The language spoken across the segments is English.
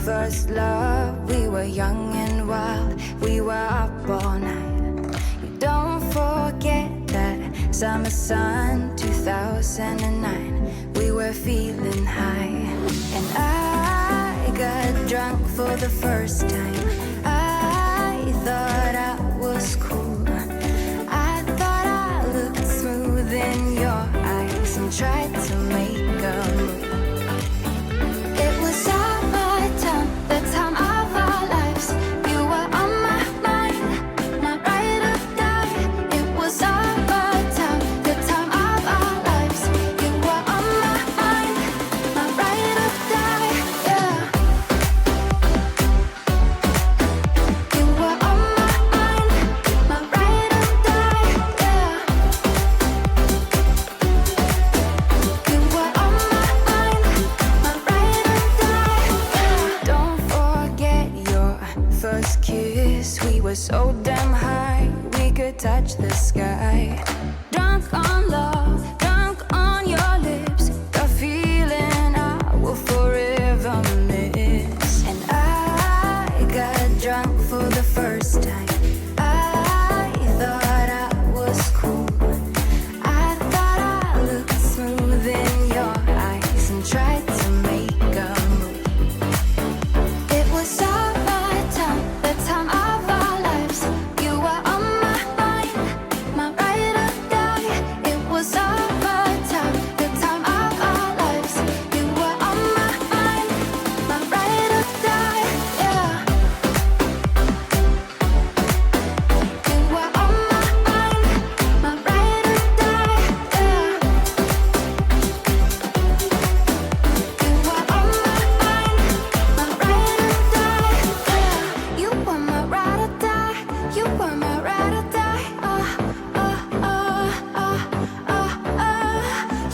first love, we were young and wild. We were up all night. You don't forget that summer sun 2009. We were feeling high, and I got drunk for the first time. I thought I was cool. I thought I looked smooth in your eyes and tried to make a move. It was summertime, the time of our lives. You were on my mind, my ride or die. It was summertime, the time of our lives. You were on my mind, my ride or die. Yeah. You were on my mind, my ride or die. Yeah. You were on my mind, my ride or die. Yeah. Don't forget your first kiss. We were so damn high, we could touch the sky. Drunk on love, drunk on your lips. The feeling I will forever miss. And I got drunk for the first time. I thought I was cool. I thought I looked smooth in your eyes and tried to make a move. It was summertime, the time of our lives. You were on my mind, my ride or die. It was summertime, the time of our lives. You were on my mind, my ride or die. Yeah. You were on my mind, my ride or die. Yeah. You were on my mind, my ride or die. Yeah. You were my ride or die. You were my ride or die.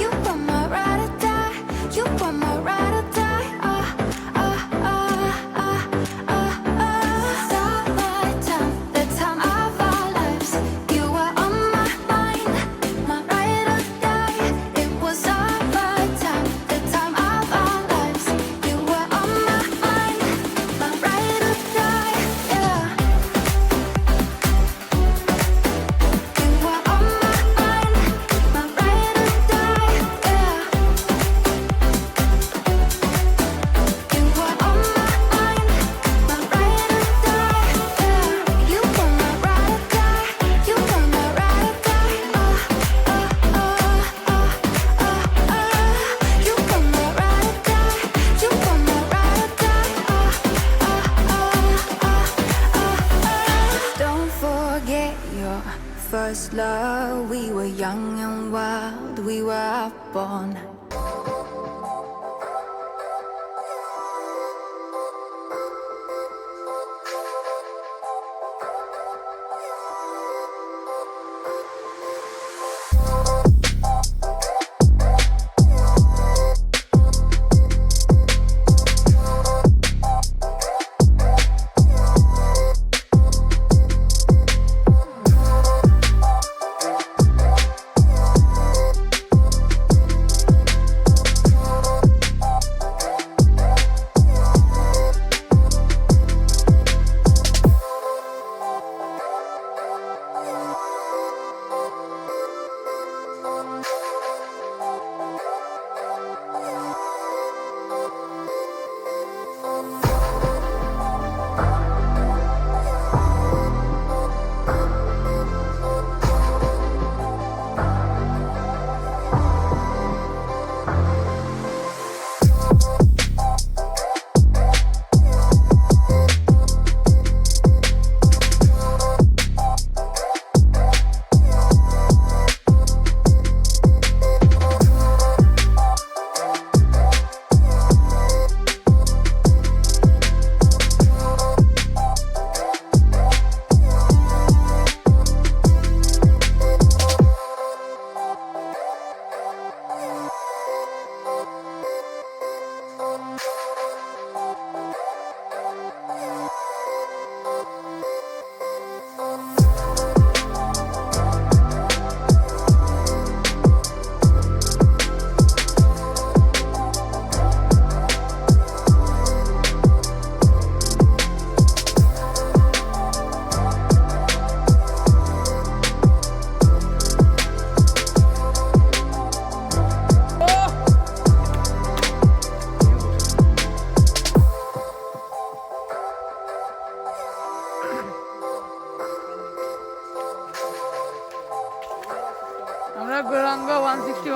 You were my ride or die. You were my ride or die. Summertime, the time of our lives. You were on my mind, my ride or die. It was summertime, the time of our lives. You were on my mind, my ride or die. Yeah. You were on my mind, my ride or die. Yeah. You were on my mind, my ride or die. Yeah. You were my ride or die. You were my ride or die. You were my ride or die. You were my ride or die. Don't forget your first love. We were young and wild. We were up all night.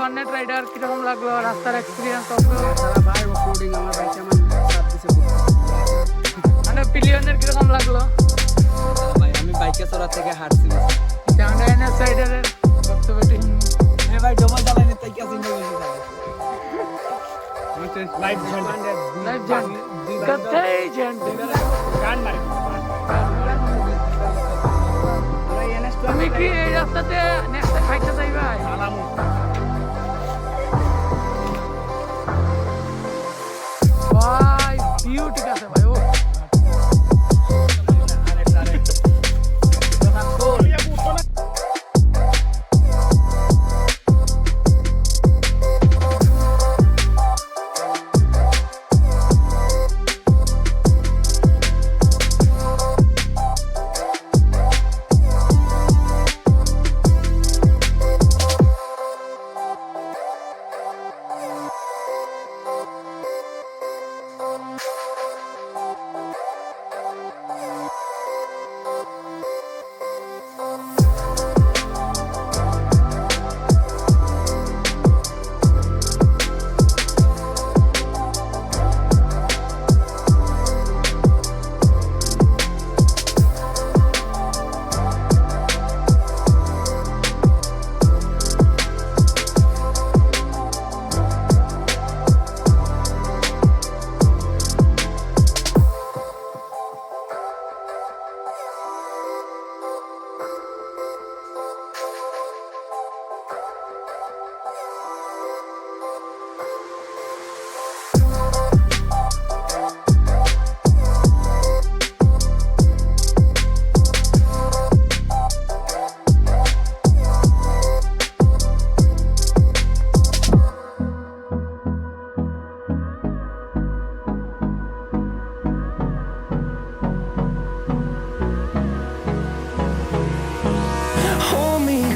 ওয়ানেট rider কিরকম লাগলো রাস্তার experience off-road ভাই off-roading আমার বাইকে আমার সাথ দিছে মানে পিলিয়নের কিরকম লাগলো ভাই আমি বাইকে চড়া থেকে হাঁটছি জাঙ্গাইনের সাইডের বক্তব্যটি এ ভাই ডবল চালাইনি তাই কাছে নিয়ে গেছি লাইভ লাইভ জার্নি কতই জার্নি গান মারি তুমি কি এই রাস্তাতে নেক্সট খাইতে যাইবা আলামু ভাই ভিউ ঠিক আছে ভাই ও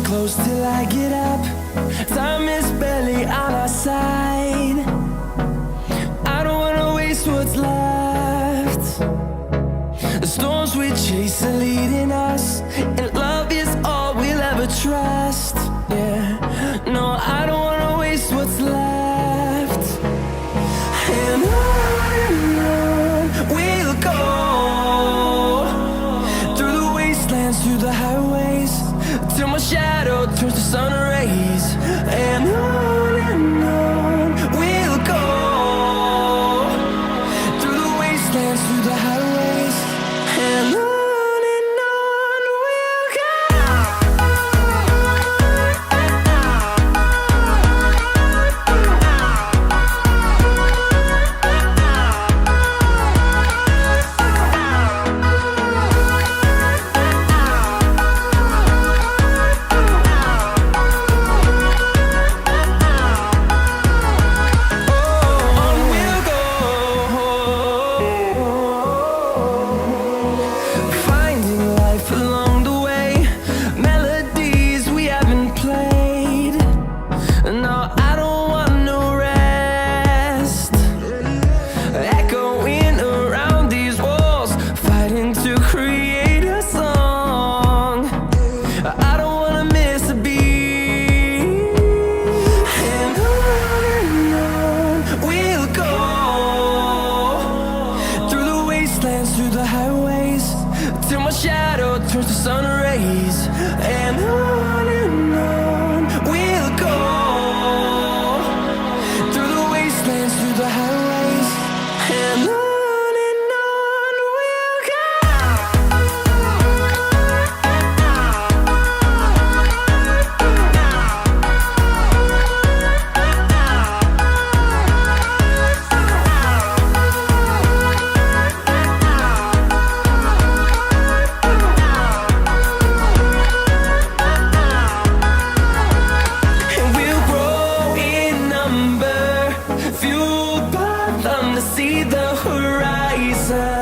Close till I get up. Time is barely on our side. I don't wanna waste what's left. The storms we chase are leading us, and love is all we'll ever trust. Yeah, no, I don't wanna waste what's left. And on we'll go, through the wastelands, through the highways, till my shadow turns to sun rays. And on we'll go, through the wastelands, through the highways. And on we'll go. Through the highways, till my shadow turns to sun rays. And on we'll go, through the wastelands, through the highways. And on we'll go. See the horizon.